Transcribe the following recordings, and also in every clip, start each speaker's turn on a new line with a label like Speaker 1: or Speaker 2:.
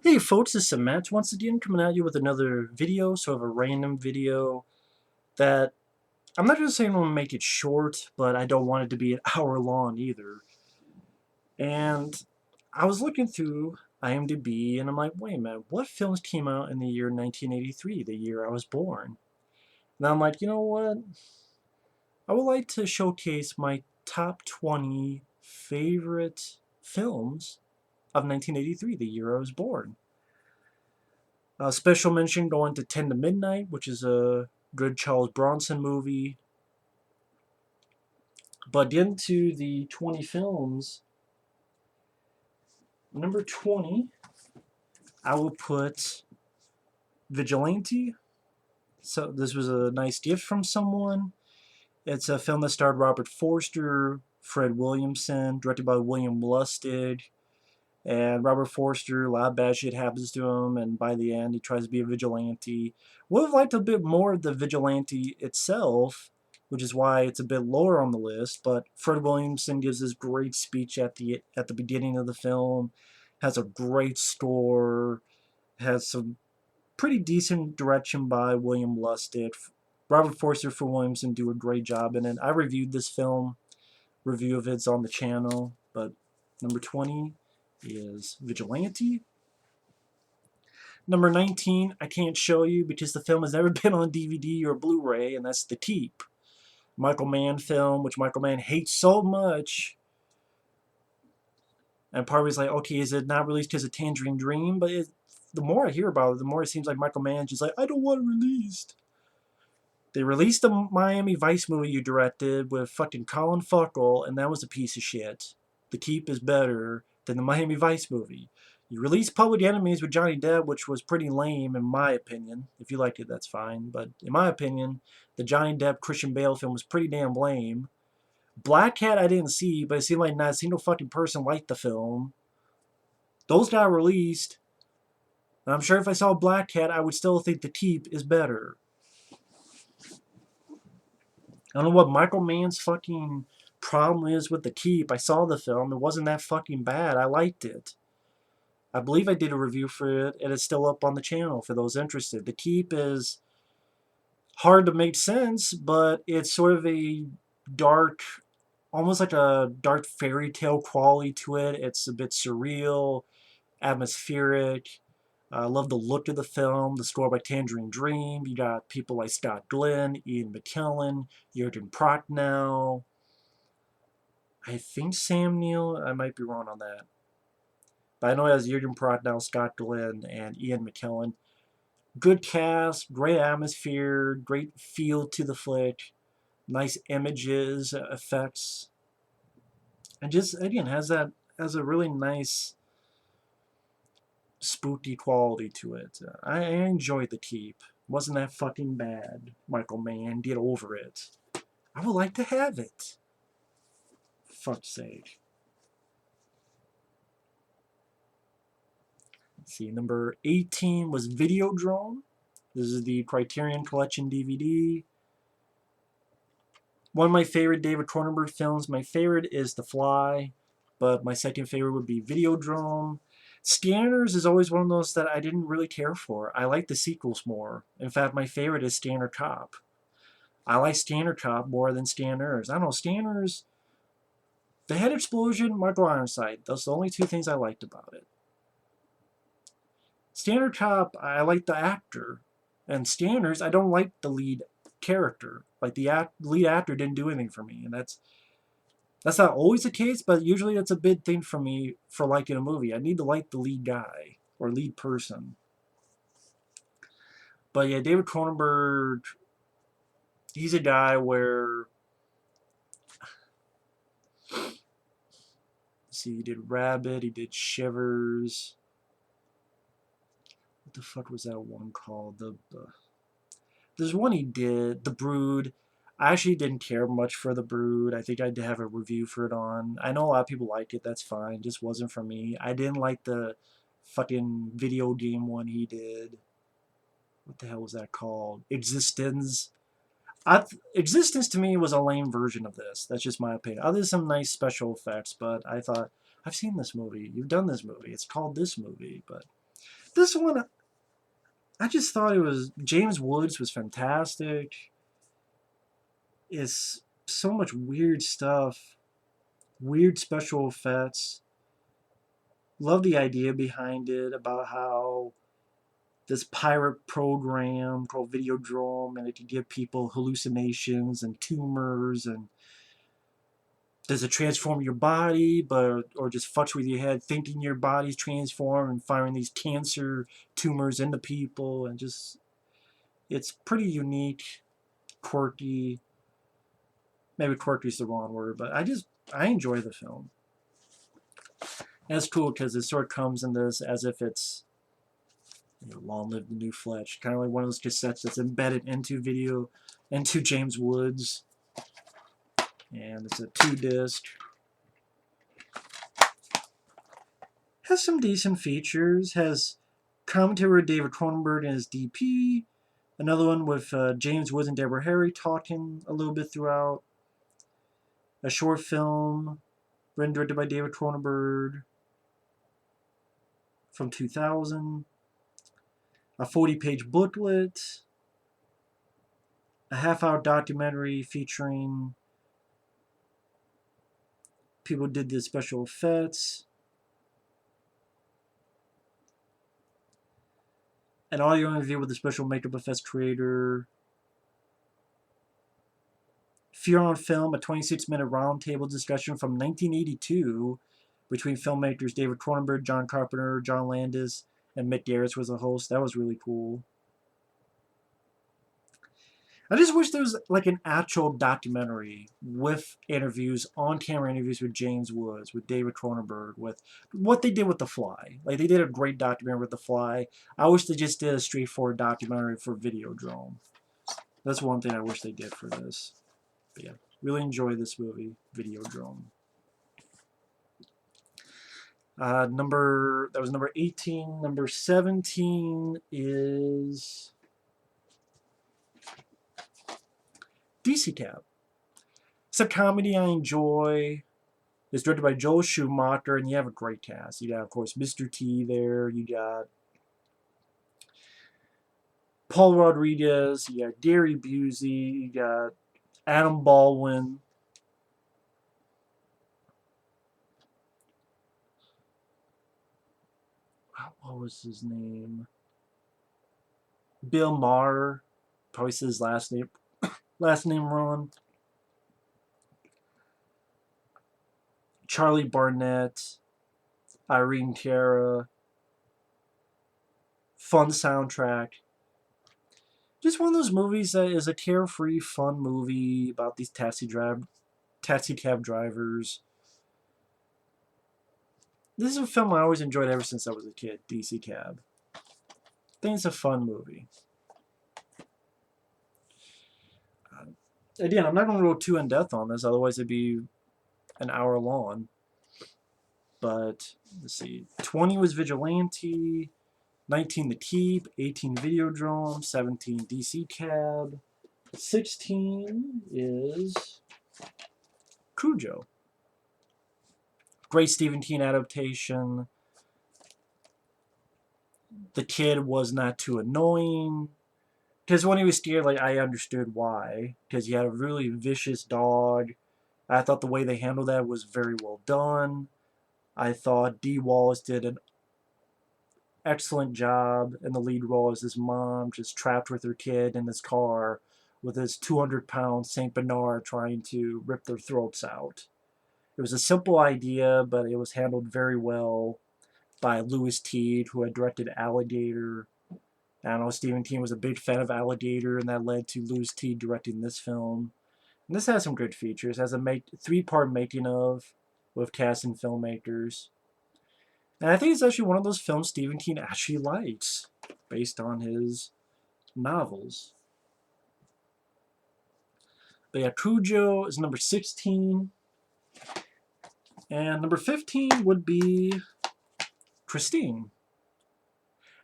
Speaker 1: Hey folks, this is Matt once again coming at you with another video, sort of a random video that I'm not just saying I'm going to make it short, but I don't want it to be an hour long either. And I was looking through IMDb and I'm like, wait a minute, what films came out in the year 1983, the year I was born? And I'm like, you know what? I would like to showcase my top 20 favorite films of 1983, the year I was born. Special mention going to 10 to Midnight, which is a good Charles Bronson movie. But into the 20 films, number 20, I will put Vigilante. So this was a nice gift from someone. It's a film that starred Robert Forster, Fred Williamson, directed by William Lustig. And Robert Forster, a lot of bad shit happens to him, and by the end, he tries to be a vigilante. Would have liked a bit more of the vigilante itself, which is why it's a bit lower on the list. But Fred Williamson gives this great speech at the beginning of the film, has a great score, has some pretty decent direction by William Lustig. Robert Forster for Williamson do a great job in it. I reviewed this film, review of it's on the channel, but number 20 is Vigilante. Number 19, I can't show you because the film has never been on DVD or Blu-ray, and that's The Keep. Michael Mann film, which Michael Mann hates so much. And part of me is like, okay, is it not released because of Tangerine Dream? But the more I hear about it, the more it seems like Michael Mann's just like, I don't want it released. They released the Miami Vice movie you directed with fucking Colin Farrell, and that was a piece of shit. The Keep is better than the Miami Vice movie. You released Public Enemies with Johnny Depp, which was pretty lame in my opinion. If you liked it, that's fine. But in my opinion, the Johnny Depp Christian Bale film was pretty damn lame. Black Cat I didn't see, but it seemed like not a single fucking person liked the film. Those got released. And I'm sure if I saw Black Cat, I would still think The Keep is better. I don't know what Michael Mann's fucking problem is with The Keep. I saw the film. It wasn't that fucking bad. I liked it. I believe I did a review for it, and it's still up on the channel for those interested. The Keep is hard to make sense, but it's sort of a dark, almost like a dark fairy tale quality to it. It's a bit surreal, atmospheric. I love the look of the film, the score by Tangerine Dream. You got people like Scott Glenn, Ian McKellen, Jurgen Prochnow. I think Sam Neill. I might be wrong on that. But I know it has Jurgen Prochnow, Scott Glenn, and Ian McKellen. Good cast, great atmosphere, great feel to the flick, nice images, effects, and just again has a really nice spooky quality to it. I enjoyed The Keep. Wasn't that fucking bad, Michael Mann. Get over it. I would like to have it. Fuck's sake. Let's see, number 18 was Videodrome. This is the Criterion Collection DVD. One of my favorite David Cronenberg films. My favorite is The Fly, but my second favorite would be Videodrome. Scanners is always one of those that I didn't really care for. I like the sequels more. In fact, my favorite is Scanner Cop. I like Scanner Cop more than Scanners. I don't know, Scanners, the head explosion, Michael Ironside. Those are the only two things I liked about it. Scanner Cop, I like the actor. And Scanners, I don't like the lead character. Like the lead actor didn't do anything for me, and that's not always the case, but usually that's a big thing for me for liking a movie. I need to like the lead guy or lead person. But yeah, David Cronenberg, he's a guy where, let's see, he did Rabbit, he did Shivers. What the fuck was that one called? There's one he did, The Brood. I actually didn't care much for The Brood. I think I'd have a review for it on. I know a lot of people like it. That's fine. It just wasn't for me. I didn't like the fucking video game one he did. What the hell was that called? Existence. Existence to me was a lame version of this. That's just my opinion. Other than some nice special effects, but I thought, I've seen this movie. You've done this movie. It's called this movie, but This one, I just thought it was, James Woods was fantastic. It's so much weird stuff, weird special effects. Love the idea behind it about how this pirate program called Videodrome, and it could give people hallucinations and tumors, and does it transform your body, but or just fucks with your head, thinking your body's transformed and firing these cancer tumors into people, and just it's pretty unique, quirky. Maybe quirky is the wrong word, but I enjoy the film. And it's cool because it sort of comes in this as if it's, you know, long live the new Fletch, kind of like one of those cassettes that's embedded into James Woods, and it's a 2-disc. Has some decent features. Has commentary with David Cronenberg and his DP. Another one with James Woods and Deborah Harry talking a little bit throughout. A short film written directed by David Cronenberg from 2000. A 40-page booklet. A half-hour documentary featuring people who did the special effects. An audio interview with the special makeup effects creator. Fear on Film, a 26-minute roundtable discussion from 1982 between filmmakers David Cronenberg, John Carpenter, John Landis, and Mick Garris was the host. That was really cool. I just wish there was like an actual documentary with interviews, on-camera interviews with James Woods, with David Cronenberg, with what they did with The Fly. Like, they did a great documentary with The Fly. I wish they just did a straightforward documentary for Videodrome. That's one thing I wish they did for this. But yeah, really enjoy this movie, Videodrome. That was number 18. Number 17 is DC Cab. It's a comedy I enjoy. It's directed by Joel Schumacher, and you have a great cast. You got, of course, Mr. T there. You got Paul Rodriguez. You got Gary Busey. You got Adam Baldwin. What was his name? Bill Maher. Probably said his last name wrong. Charlie Barnett. Irene Cara. Fun soundtrack. Just one of those movies that is a carefree, fun movie about these taxi cab drivers. This is a film I always enjoyed ever since I was a kid, DC Cab. I think it's a fun movie. Again, I'm not going to go too in depth on this, otherwise it'd be an hour long. But, let's see, 20 was Vigilante, 19 The Keep, 18 Videodrome, 17 DC Cab, 16 is Cujo. Great Stephen King adaptation. The kid was not too annoying. Because when he was scared, like, I understood why. Because he had a really vicious dog. I thought the way they handled that was very well done. I thought Dee Wallace did an excellent job in the lead role as his mom, just trapped with her kid in this car with his 200-pound St. Bernard trying to rip their throats out. It was a simple idea, but it was handled very well by Louis Teed, who had directed Alligator. I don't know, Stephen King was a big fan of Alligator, and that led to Louis Teed directing this film. And this has some good features. It has a 3-part making of with cast and filmmakers. And I think it's actually one of those films Stephen King actually likes, based on his novels. But yeah, Cujo is number 16. And number 15 would be Christine.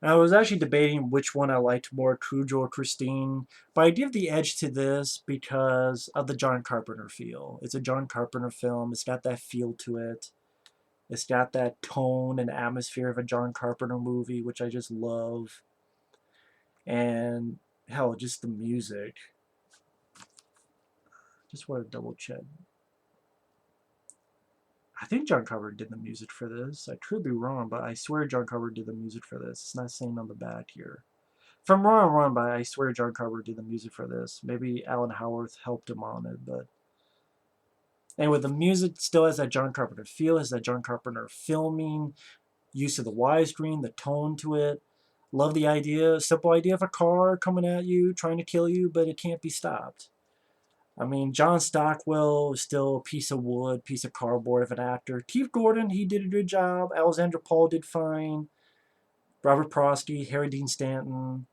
Speaker 1: And I was actually debating which one I liked more, Cujo or Christine. But I give the edge to this because of the John Carpenter feel. It's a John Carpenter film. It's got that feel to it. It's got that tone and atmosphere of a John Carpenter movie, which I just love. And hell, just the music. Just want to double check. I think John Carpenter did the music for this. I could be wrong, but I swear John Carpenter did the music for this. It's not saying on the back here. If I'm wrong, I'm wrong, but I swear John Carpenter did the music for this. Maybe Alan Howarth helped him on it, but anyway, the music still has that John Carpenter feel, has that John Carpenter filming, use of the widescreen, the tone to it. Love the idea, simple idea of a car coming at you, trying to kill you, but it can't be stopped. I mean, John Stockwell is still a piece of wood, piece of cardboard of an actor. Keith Gordon, he did a good job. Alexandra Paul did fine. Robert Prosky, Harry Dean Stanton.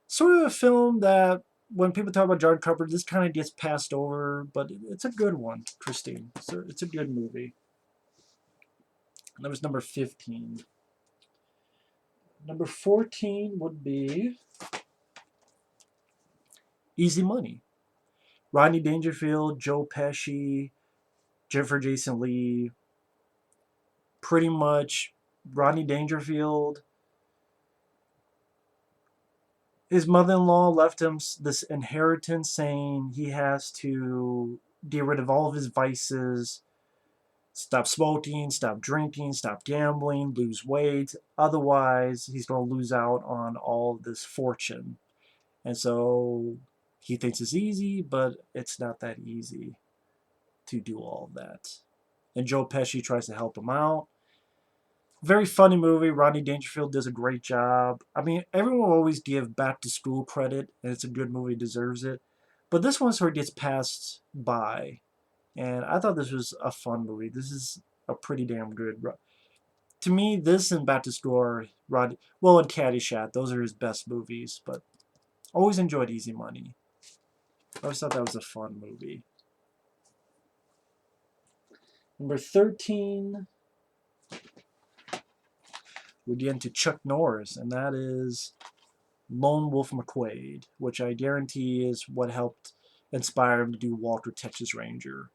Speaker 1: Sort of a film that, when people talk about John Carpenter, this kind of gets passed over, but it's a good one, Christine. So it's a good movie. And that was number 15. Number 14 would be Easy Money. Rodney Dangerfield, Joe Pesci, Jennifer Jason Leigh. Pretty much Rodney Dangerfield. His mother-in-law left him this inheritance saying he has to get rid of all of his vices, stop smoking, stop drinking, stop gambling, lose weight. Otherwise, he's going to lose out on all this fortune. And so he thinks it's easy, but it's not that easy to do all of that. And Joe Pesci tries to help him out. Very funny movie. Rodney Dangerfield does a great job. I mean, everyone will always give Back to School credit, and it's a good movie, deserves it. But this one sort of gets passed by. And I thought this was a fun movie. This is a pretty damn good. To me, this and Back to School are and Caddyshack. Those are his best movies. But always enjoyed Easy Money. I always thought that was a fun movie. Number 13, we get into Chuck Norris, and that is Lone Wolf Mcquade, which I guarantee is what helped inspire him to do Walker, Texas Ranger.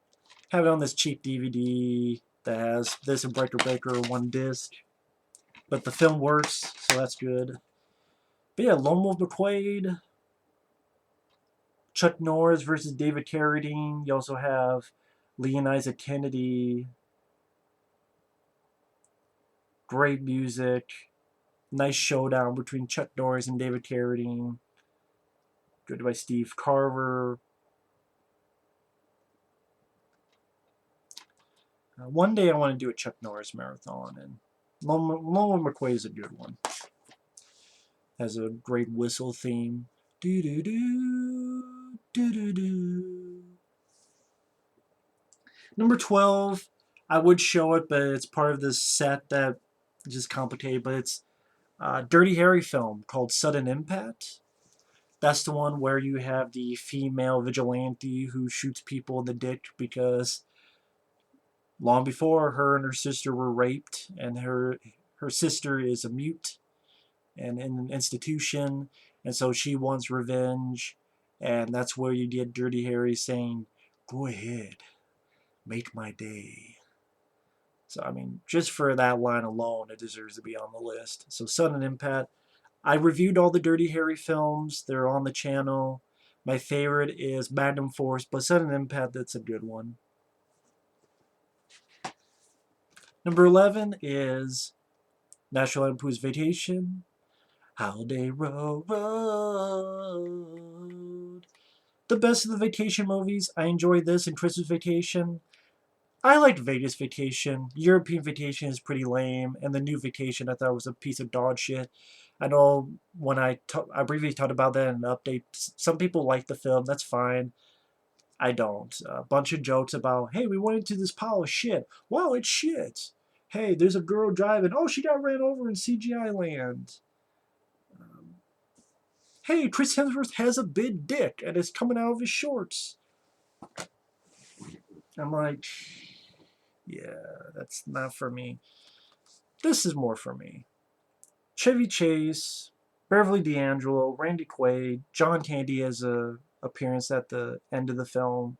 Speaker 1: Have it on this cheap DVD that has this and Breaker Breaker one disc. But the film works, so that's good. But yeah, Lone Wolf Mcquade, Chuck Norris versus David Carradine. You also have Lee and Isaac Kennedy. Great music. Nice showdown between Chuck Norris and David Carradine. Good by Steve Carver. One day I want to do a Chuck Norris marathon, and Lone Wolf Mcquade is a good one. Has a great whistle theme. Do do do do do do. Number 12, I would show it, but it's part of this set that is just complicated. But it's a Dirty Harry film called Sudden Impact. That's the one where you have the female vigilante who shoots people in the dick because long before her and her sister were raped, and her sister is a mute and in an institution, and so she wants revenge, and that's where you get Dirty Harry saying, "Go ahead, make my day." So I mean, just for that line alone, it deserves to be on the list. So Sudden Impact. I reviewed all the Dirty Harry films. They're on the channel. My favorite is Magnum Force, but Sudden Impact, that's a good one. Number 11 is National Lampoon's Vacation. Holiday Road. The best of the vacation movies. I enjoyed this and Christmas Vacation. I liked Vegas Vacation. European Vacation is pretty lame, and the New Vacation I thought was a piece of dog shit. I know when I briefly talked about that in an update, some people like the film. That's fine. I don't. A bunch of jokes about, hey, we went into this pile of shit. Wow, it's shit. Hey, there's a girl driving. Oh, she got ran over in CGI land. Hey, Chris Hemsworth has a big dick and it's coming out of his shorts. I'm like, yeah, that's not for me. This is more for me. Chevy Chase, Beverly D'Angelo, Randy Quaid, John Candy has a appearance at the end of the film.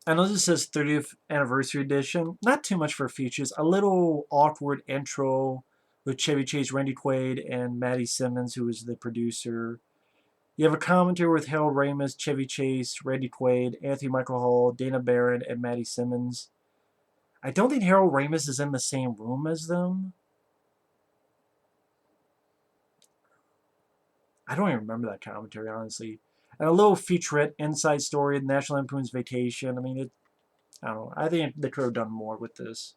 Speaker 1: I know this says 30th anniversary edition. Not too much for features. A little awkward intro with Chevy Chase, Randy Quaid, and Maddie Simmons, who is the producer. You have a commentary with Harold Ramis, Chevy Chase, Randy Quaid, Anthony Michael Hall, Dana Barron, and Maddie Simmons. I don't think Harold Ramis is in the same room as them. I don't even remember that commentary, honestly. And a little featurette inside story of National Lampoon's Vacation. I mean, I don't know. I think they could have done more with this.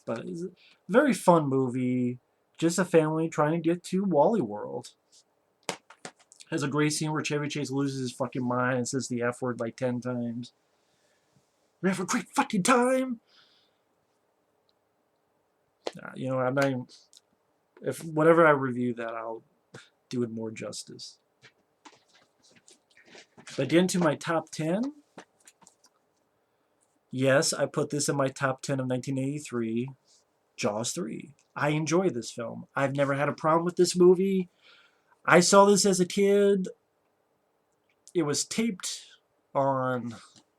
Speaker 1: But it's a very fun movie. Just a family trying to get to Wally World. Has a great scene where Chevy Chase loses his fucking mind and says the F word like 10 times. We have a great fucking time! I'm not even... If whenever I review that, I'll do it more justice. But getting to my top 10, yes, I put this in my top 10 of 1983, Jaws 3. I enjoy this film. I've never had a problem with this movie. I saw this as a kid. It was taped on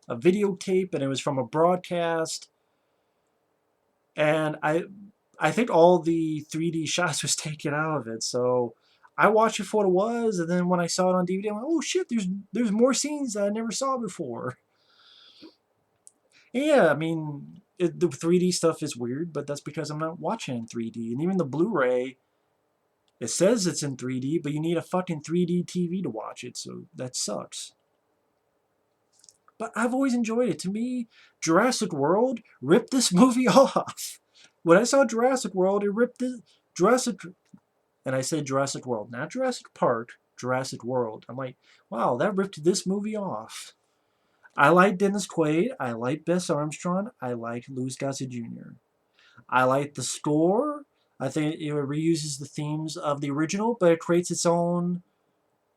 Speaker 1: a videotape, and it was from a broadcast. And I think all the 3D shots was taken out of it. So I watched it for what it was, and then when I saw it on DVD, I'm like, oh shit, there's more scenes that I never saw before. Yeah, I mean, the 3D stuff is weird, but that's because I'm not watching in 3D. And even the Blu-ray, it says it's in 3D, but you need a fucking 3D TV to watch it, so that sucks. But I've always enjoyed it. To me, Jurassic World ripped this movie off. When I saw Jurassic World, it ripped this Jurassic, and I said Jurassic World, not Jurassic Park, Jurassic World. I'm like, wow, that ripped this movie off. I like Dennis Quaid. I like Bess Armstrong. I like Louis Gossett Jr. I like the score. I think it reuses the themes of the original, but it creates its own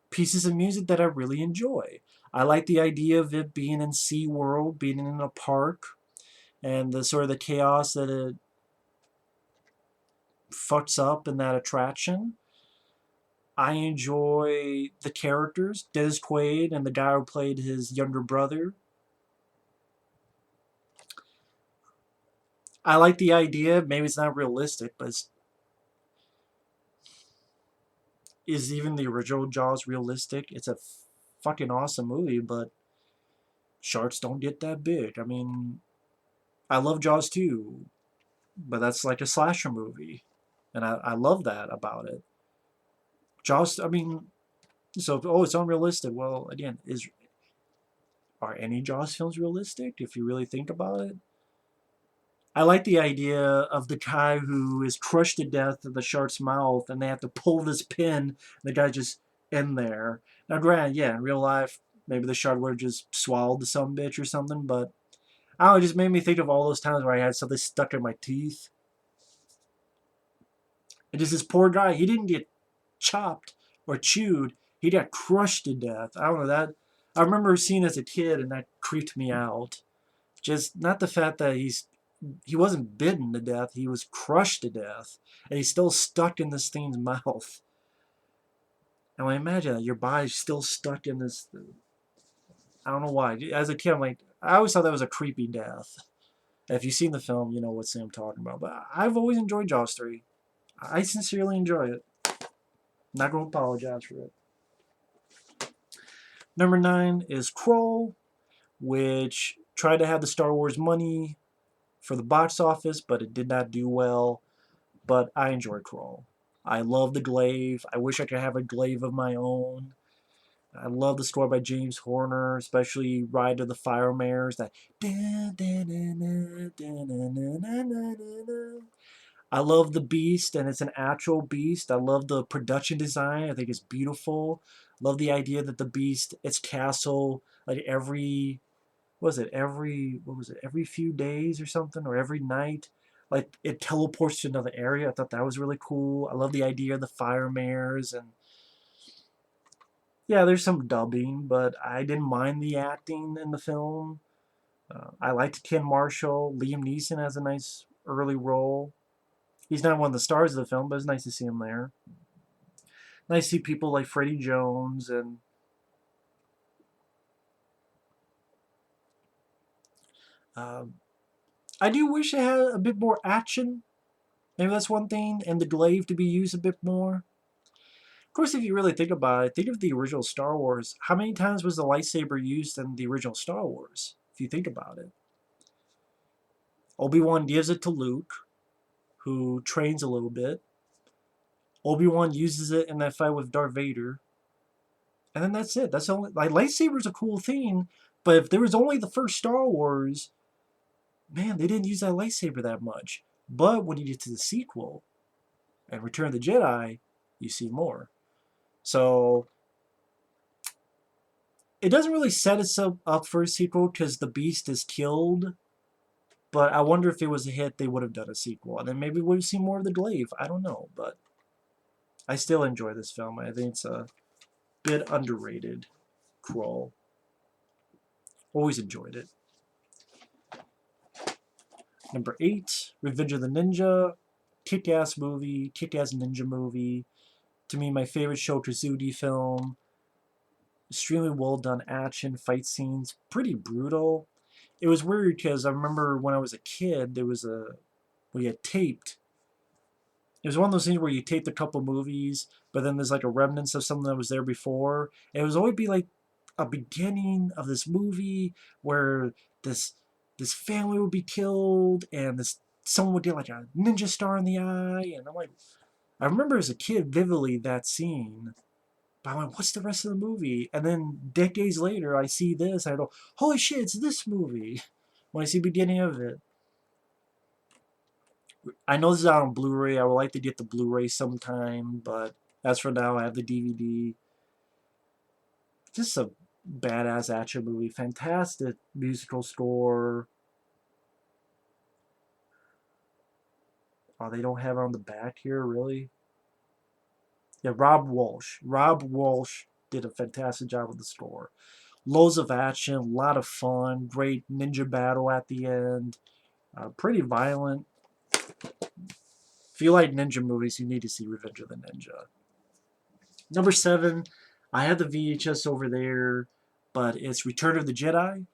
Speaker 1: pieces of music that I really enjoy. I like the idea of it being in SeaWorld, being in a park, and the sort of the chaos that it fucks up in that attraction. I enjoy the characters, Dennis Quaid and the guy who played his younger brother. I like the idea. Maybe it's not realistic, but is even the original Jaws realistic? It's a fucking awesome movie, but sharks don't get that big. I mean, I love Jaws too, but that's like a slasher movie, and I love that about it. Jaws, I mean, so it's unrealistic. Well, again, are any Jaws films realistic if you really think about it? I like the idea of the guy who is crushed to death in the shark's mouth, and they have to pull this pin, and the guy just in there. Now, granted, yeah, in real life, maybe the shark would have just swallowed the some bitch or something, but I don't know, it just made me think of all those times where I had something stuck in my teeth. And just this poor guy, he didn't get chopped or chewed, he got crushed to death. I don't know that. I remember seeing as a kid, and that creeped me out. Just not the fact that he wasn't bitten to death, he was crushed to death, and he's still stuck in this thing's mouth. And I imagine that your body's still stuck in this. I don't know why. As a kid, I'm like, I always thought that was a creepy death. If you've seen the film, you know what scene I'm talking about. But I've always enjoyed Jaws 3. I sincerely enjoy it. Not going to apologize for it. Number 9 is Kroll, which tried to have the Star Wars money for the box office, but it did not do well. But I enjoy Kroll. I love the glaive. I wish I could have a glaive of my own. I love the score by James Horner, especially Ride of the Fire Mares. That. I love the beast, and it's an actual beast. I love the production design. I think it's beautiful. Love the idea that the beast, its castle, like every few days or something, or every night, like it teleports to another area. I thought that was really cool. I love the idea of the fire mares, and yeah, there's some dubbing, but I didn't mind the acting in the film. I liked Ken Marshall. Liam Neeson has a nice early role. He's not one of the stars of the film, but it's nice to see him there. Nice to see people like Freddie Jones, and I do wish it had a bit more action. Maybe that's one thing, and the glaive to be used a bit more. Of course, if you really think about it, think of the original Star Wars. How many times was the lightsaber used in the original Star Wars? If you think about it, Obi-Wan gives it to Luke, who trains a little bit. Obi-Wan uses it in that fight with Darth Vader, and then that's it. That's the only, like, lightsaber's a cool thing, but if there was only the first Star Wars, man, they didn't use that lightsaber that much. But when you get to the sequel and Return of the Jedi, you see more. So it doesn't really set itself up for a sequel because the Beast is killed. But I wonder if it was a hit, they would have done a sequel, and then maybe we would see more of the glaive. I don't know, but I still enjoy this film. I think it's a bit underrated. Crawl. Always enjoyed it. Number 8, Revenge of the Ninja. Kick-ass movie, kick-ass ninja movie. To me, my favorite Sho Kosugi film. Extremely well done action, fight scenes, pretty brutal. It was weird because I remember when I was a kid, we had taped. It was one of those things where you taped a couple movies, but then there's like a remnants of something that was there before. And it was always be like a beginning of this movie where this family would be killed and this someone would get like a ninja star in the eye, and I'm like, I remember as a kid vividly that scene. But I went, what's the rest of the movie? And then decades later, I see this, and I go, holy shit, it's this movie. When I see the beginning of it. I know this is out on Blu-ray. I would like to get the Blu-ray sometime, but as for now, I have the DVD. Just a badass action movie. Fantastic musical score. Oh, they don't have it on the back here, really? Yeah, Rob Walsh. Rob Walsh did a fantastic job with the score. Loads of action, a lot of fun, great ninja battle at the end. Pretty violent. If you like ninja movies, you need to see Revenge of the Ninja. Number 7, I have the VHS over there, but it's Return of the Jedi,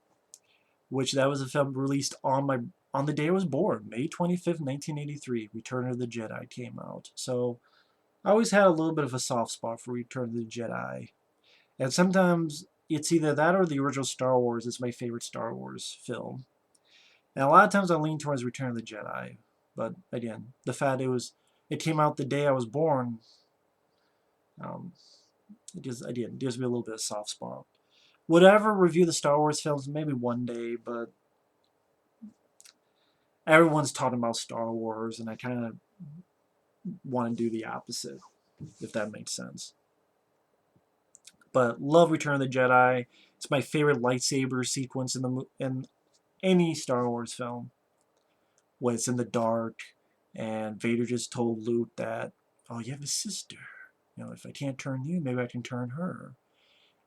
Speaker 1: which that was a film released on the day I was born, May 25th, 1983. Return of the Jedi came out. So I always had a little bit of a soft spot for Return of the Jedi. And sometimes it's either that or the original Star Wars is my favorite Star Wars film. And a lot of times I lean towards Return of the Jedi. But again, the fact it came out the day I was born, um, it gives me a little bit of soft spot. Would I ever review the Star Wars films? Maybe one day, but everyone's talking about Star Wars, and I kind of want to do the opposite, if that makes sense. But love Return of the Jedi. It's my favorite lightsaber sequence in any Star Wars film. When it's in the dark, and Vader just told Luke that, oh, you have a sister. You know, if I can't turn you, maybe I can turn her.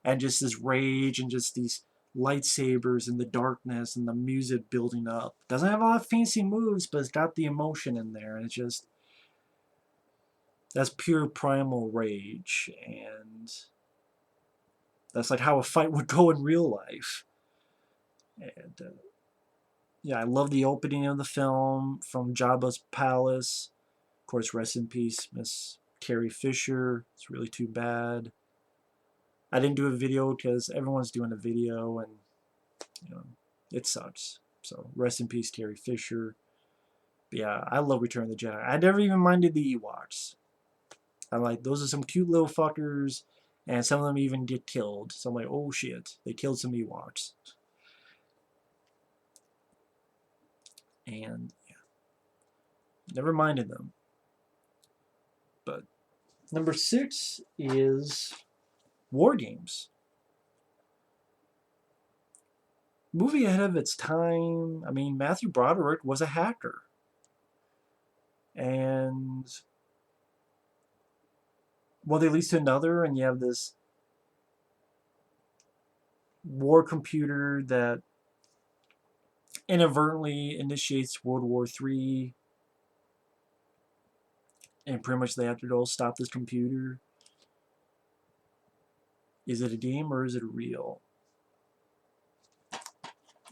Speaker 1: And just this rage and just these lightsabers and the darkness and the music building up. Doesn't have a lot of fancy moves, but it's got the emotion in there. And it's just, that's pure primal rage. And that's like how a fight would go in real life. And yeah, I love the opening of the film from Jabba's palace. Of course, rest in peace, Miss Carrie Fisher. It's really too bad. I didn't do a video because everyone's doing a video, and you know, it sucks. So rest in peace, Carrie Fisher. But yeah, I love Return of the Jedi. I never even minded the Ewoks. I'm like, those are some cute little fuckers, and some of them even get killed. So I'm like, oh shit, they killed some Ewoks. And yeah, never minded them. But number 6 is Wargames. Movie ahead of its time. I mean, Matthew Broderick was a hacker. And one thing leads to another, and you have this war computer that inadvertently initiates World War III, and pretty much they have to go stop this computer. Is it a game or is it real?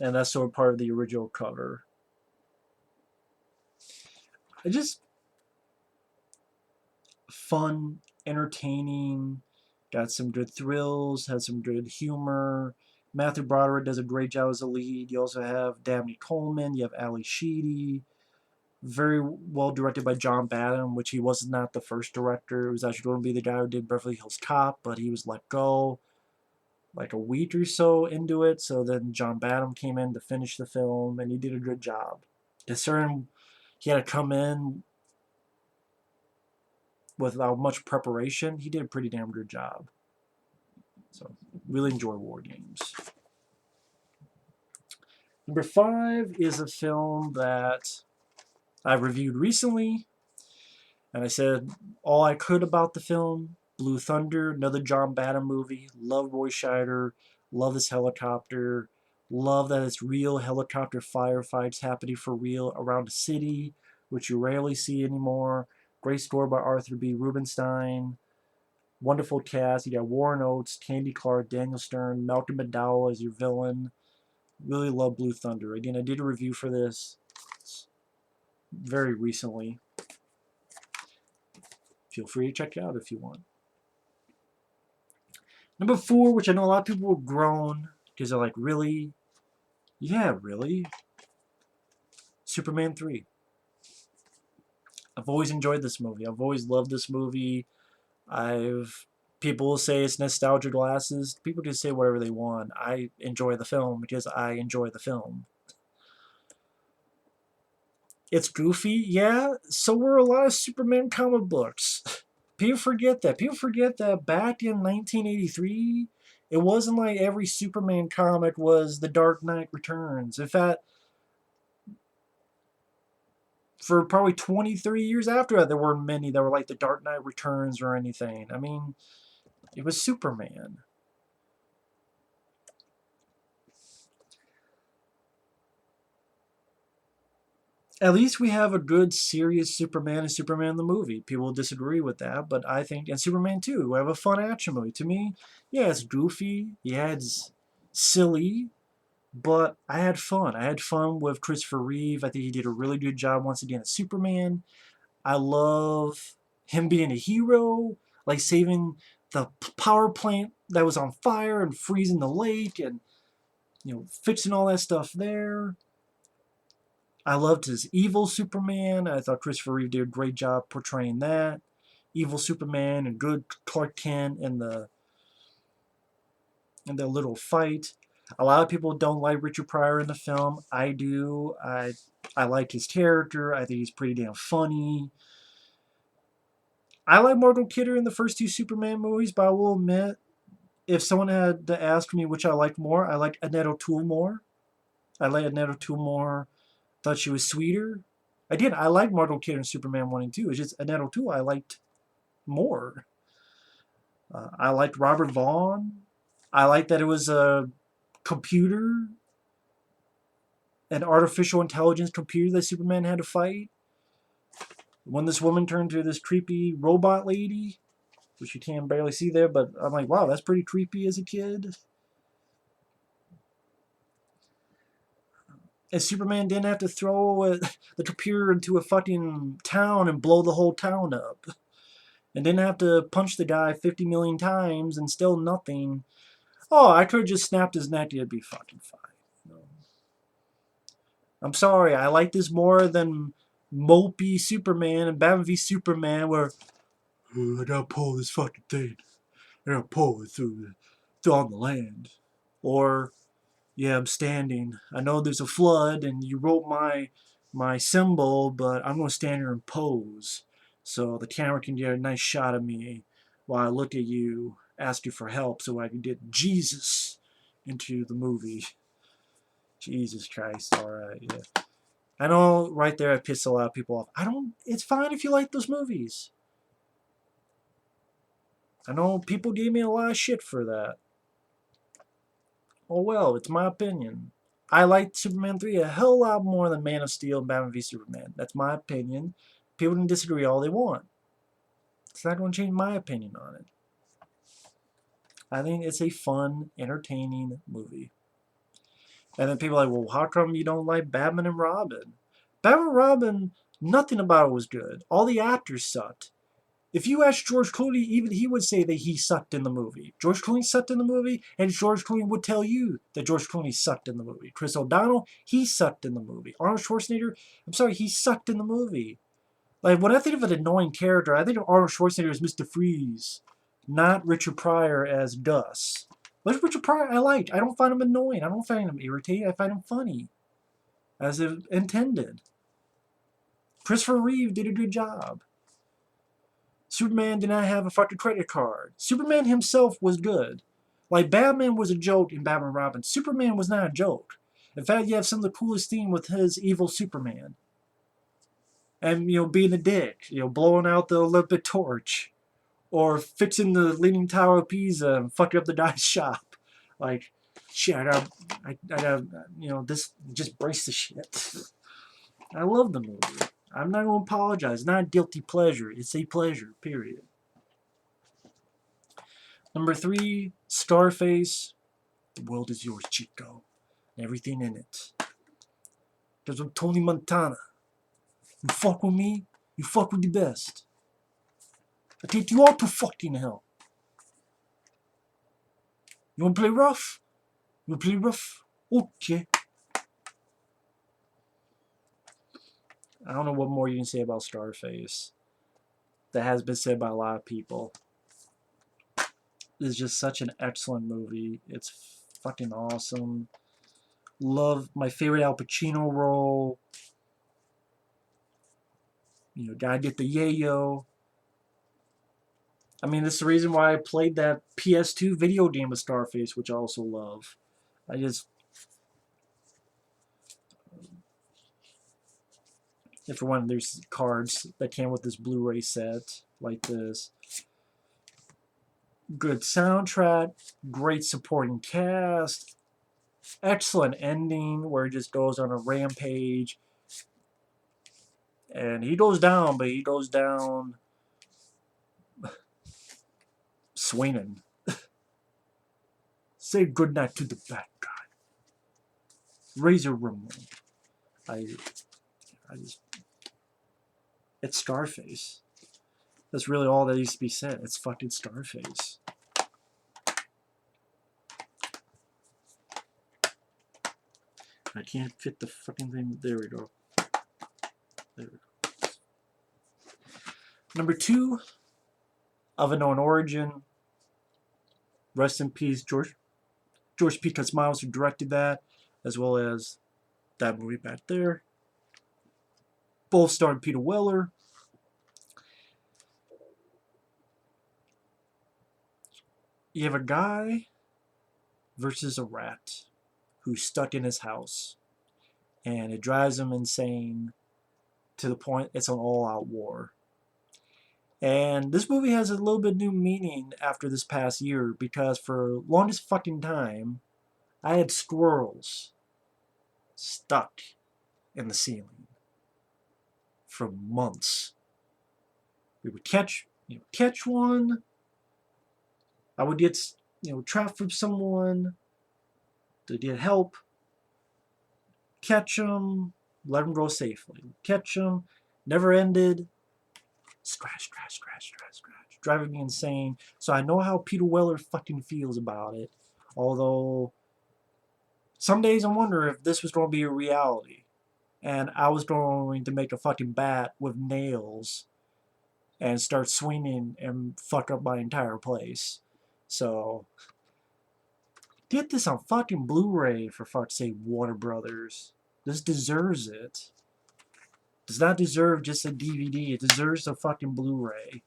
Speaker 1: and that's sort of part of the original cover. It's just fun, entertaining, got some good thrills, has some good humor. Matthew Broderick does a great job as a lead. You also have Dabney Coleman, you have Ali Sheedy. Very well directed by John Badham, which he was not the first director. It was actually going to be the guy who did Beverly Hills Cop, but he was let go like a week or so into it. So then John Badham came in to finish the film, and he did a good job. Considering he had to come in without much preparation, he did a pretty damn good job. So, really enjoy Wargames. Number 5 is a film that I reviewed recently, and I said all I could about the film. Blue Thunder, another John Badham movie. Love Roy Scheider. Love this helicopter. Love that it's real helicopter firefights happening for real around a city, which you rarely see anymore. Great score by Arthur B. Rubinstein. Wonderful cast. You got Warren Oates, Candy Clark, Daniel Stern, Malcolm McDowell as your villain. Really love Blue Thunder. Again, I did a review for this very recently. Feel free to check it out if you want. Number 4, which I know a lot of people will groan because they're like, really? Yeah, really? Superman 3. I've always enjoyed this movie. I've always loved this movie. People will say it's nostalgia glasses. People can say whatever they want. I enjoy the film because I enjoy the film. It's goofy, yeah. So were a lot of Superman comic books. People forget that. People forget that back in 1983, it wasn't like every Superman comic was The Dark Knight Returns. In fact, for probably 20, 30 years after that, there weren't many that were like The Dark Knight Returns or anything. I mean, it was Superman. At least we have a good, serious Superman and Superman the movie. People disagree with that, but I think, and Superman 2, we have a fun action movie. To me, yeah, it's goofy, yeah, it's silly, but I had fun. I had fun with Christopher Reeve. I think he did a really good job once again as Superman. I love him being a hero, like saving the power plant that was on fire and freezing the lake and, fixing all that stuff there. I loved his evil Superman. I thought Christopher Reeve did a great job portraying that. Evil Superman and good Clark Kent in their little fight. A lot of people don't like Richard Pryor in the film. I do. I like his character. I think he's pretty damn funny. I like Margot Kidder in the first 2 Superman movies, but I will admit, if someone had to ask me which I liked more, I liked Annette O'Toole more. I like Annette O'Toole more. Thought she was sweeter. I did. I liked Margot Kidder in Superman 1 and 2. It's just Annette O'Toole I liked more. I liked Robert Vaughn. I liked that it was a computer, an artificial intelligence computer that Superman had to fight. When this woman turned to this creepy robot lady, which you can barely see there, but I'm like, wow, that's pretty creepy as a kid. And Superman didn't have to throw the computer into a fucking town and blow the whole town up. And didn't have to punch the guy 50 million times and still nothing. Oh, I could have just snapped his neck. It'd be fucking fine. I'm sorry. I like this more than mopey Superman and Batman v Superman where I gotta pull this fucking thing. I gotta pull it through on the land. Or, yeah, I'm standing. I know there's a flood and you wrote my symbol, but I'm gonna stand here and pose so the camera can get a nice shot of me while I look at you, ask you for help so I can get Jesus into the movie. Jesus Christ, alright, yeah. I know right there I pissed a lot of people off. It's fine if you like those movies. I know people gave me a lot of shit for that. Oh well, it's my opinion. I liked Superman 3 a hell lot more than Man of Steel and Batman v Superman. That's my opinion. People can disagree all they want. It's not going to change my opinion on it. I think it's a fun, entertaining movie. And then people are like, well, how come you don't like Batman and Robin? Batman and Robin, nothing about it was good. All the actors sucked. If you ask George Clooney, even he would say that he sucked in the movie. George Clooney sucked in the movie, and George Clooney would tell you that George Clooney sucked in the movie. Chris O'Donnell, he sucked in the movie. Arnold Schwarzenegger, I'm sorry, he sucked in the movie. Like, when I think of an annoying character, I think of Arnold Schwarzenegger as Mr. Freeze, not Richard Pryor as Gus. But Richard Pryor, I liked. I don't find him annoying. I don't find him irritating. I find him funny, as if intended. Christopher Reeve did a good job. Superman did not have a fucking credit card. Superman himself was good. Like, Batman was a joke in Batman and Robin. Superman was not a joke. In fact, you have some of the coolest theme with his evil Superman. And, being a dick. Blowing out the Olympic torch. Or fixing the Leaning Tower of Pisa and fucking up the guy's shop. Like, shit, I gotta, this, just brace the shit. I love the movie. I'm not going to apologize. It's not a guilty pleasure. It's a pleasure, period. Number 3, Scarface. The world is yours, Chico. And everything in it. Because I'm Tony Montana. You fuck with me, you fuck with the best. I take you all to fucking hell. You wanna play rough? You wanna play rough? Okay. I don't know what more you can say about Scarface. That has been said by a lot of people. It's just such an excellent movie. It's fucking awesome. Love my favorite Al Pacino role. Gotta get the yayo. I mean, this is the reason why I played that PS2 video game of Scarface, which I also love. If one, there's cards that came with this Blu-ray set, like this. Good soundtrack, great supporting cast, excellent ending where it just goes on a rampage. And he goes down, but he goes down swinging. Say goodnight to the bad guy. Razor Ramon. It's Scarface. That's really all that needs to be said. It's fucking Scarface. I can't fit the fucking thing. There we go. There we go. Number 2, Of Unknown Origin. Rest in peace, George P. Cosmatos, who directed that, as well as that movie back there. Both starring Peter Weller. You have a guy versus a rat who's stuck in his house, and it drives him insane to the point it's an all-out war. And this movie has a little bit new meaning after this past year, because for longest fucking time, I had squirrels stuck in the ceiling for months. We would catch one. I would get, trapped from someone to get help. Catch them, let them go safely. Catch them, never ended. Scratch, driving me insane. So I know how Peter Weller fucking feels about it. Although, some days I wonder if this was going to be a reality. And I was going to make a fucking bat with nails and start swinging and fuck up my entire place. So, get this on fucking Blu-ray, for fuck's sake, Warner Brothers. This deserves it. Does not deserve just a DVD. It deserves a fucking Blu-ray.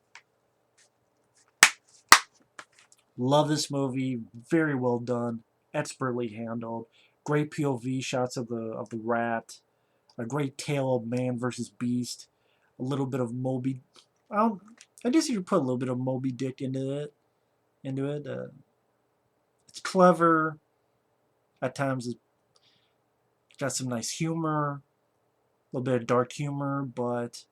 Speaker 1: Love this movie. Very well done. Expertly handled. Great POV shots of the rat. A great tale of man versus beast. A little bit of Moby. I guess you could put a little bit of Moby Dick into it. It's clever. At times it's got some nice humor. A little bit of dark humor, but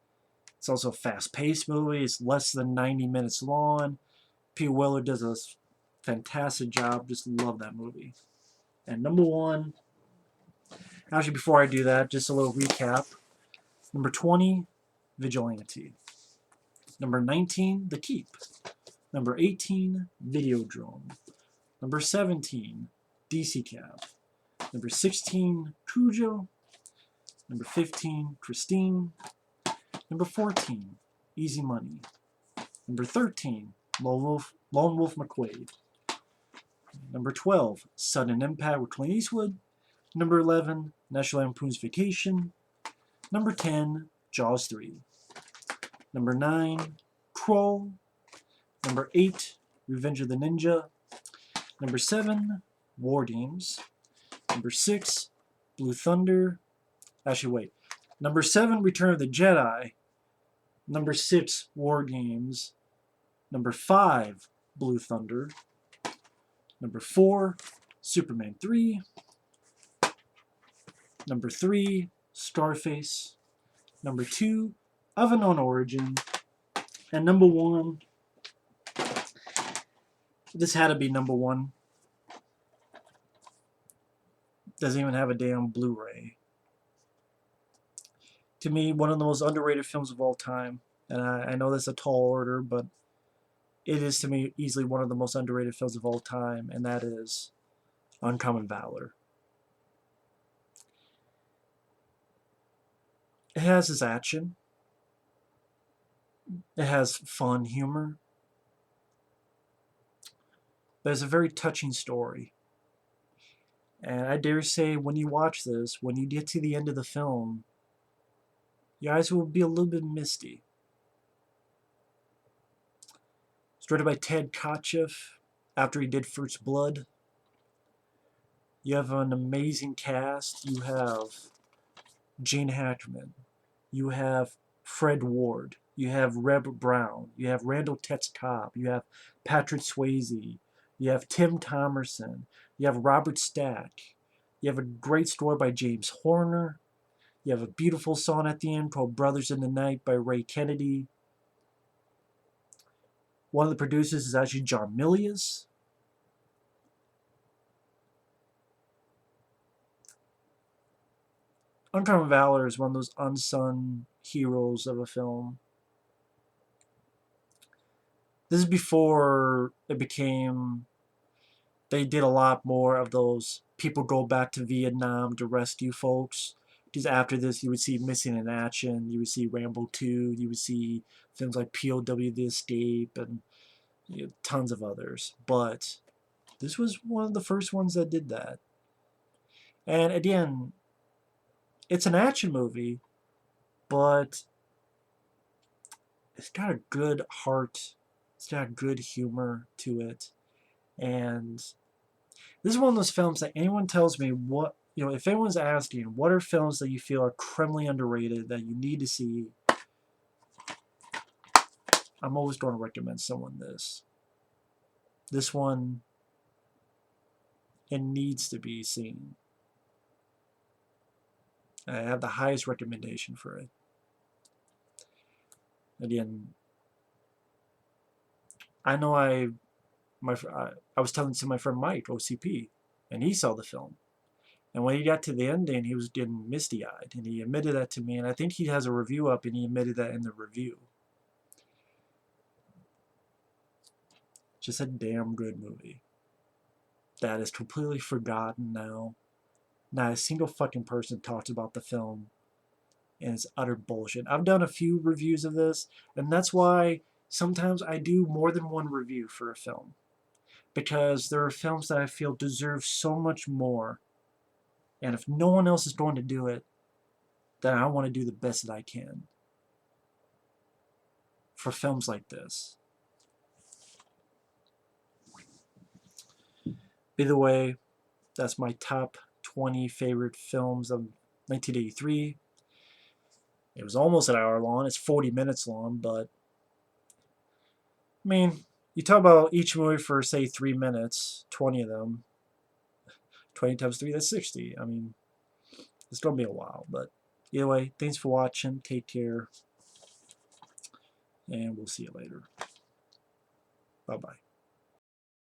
Speaker 1: it's also a fast-paced movie. It's less than 90 minutes long. Peter Weller does a fantastic job. Just love that movie. And number 1, Actually, before I do that, just a little recap. Number 20, Vigilante. Number 19, The Keep. Number 18, Videodrome. Number 17, DC Cab. Number 16, Cujo. Number 15, Christine. Number 14, Easy Money. Number 13, Lone Wolf Mcquade. Number 12, Sudden Impact with Clint Eastwood. Number 11, National Lampoon's Vacation. Number 10, Jaws 3. Number 9, Kroll. Number 8, Revenge of the Ninja. Number 7, Wargames. Number 6, Blue Thunder. Actually, wait. Number 7, Return of the Jedi. Number 6, Wargames. Number 5, Blue Thunder. Number 4, Superman 3. Number 3, Scarface. Number 2, Of Unknown Origin. And number 1, this had to be number 1. Doesn't even have a damn Blu-ray. To me, one of the most underrated films of all time. And I know that's a tall order, but it is to me easily one of the most underrated films of all time, and that is Uncommon Valor. It has its action. It has fun humor. But it's a very touching story. And I dare say when you watch this, when you get to the end of the film, your eyes will be a little bit misty. It's directed by Ted Kotcheff after he did First Blood. You have an amazing cast. You have Gene Hackman. You have Fred Ward. You have Reb Brown. You have Randall Tetz-Cobb. You have Patrick Swayze. You have Tim Thomerson. You have Robert Stack. You have a great score by James Horner. You have a beautiful song at the end called Brothers in the Night by Ray Kennedy. One of the producers is actually John Milius. Uncommon Valor is one of those unsung heroes of a film. This is before it became... They did a lot more of those people go back to Vietnam to rescue folks. Because after this, you would see Missing in Action, you would see Rambo 2, you would see films like POW The Escape, and tons of others. But this was one of the first ones that did that. And again, it's an action movie, but it's got a good heart. It's got good humor to it. And this is one of those films that anyone tells me what, if anyone's asking, what are films that you feel are criminally underrated that you need to see, I'm always going to recommend someone this. This one, it needs to be seen. I have the highest recommendation for it. Again, I know I was telling to my friend Mike, OCP, and he saw the film. And when he got to the ending, he was getting misty-eyed, and he admitted that to me, and I think he has a review up, and he admitted that in the review. Just a damn good movie that is completely forgotten now. Not a single fucking person talks about the film, and it's utter bullshit. I've done a few reviews of this, and that's why sometimes I do more than one review for a film. Because there are films that I feel deserve so much more, and if no one else is going to do it, then I want to do the best that I can for films like this. Either way, that's my top 20 favorite films of 1983. It was almost an hour long. It's 40 minutes long, but I mean, you talk about each movie for, say, 3 minutes, 20 of them. 20 times 3, that's 60. I mean, it's going to be a while, but either way, thanks for watching. Take care, and we'll see you later. Bye-bye.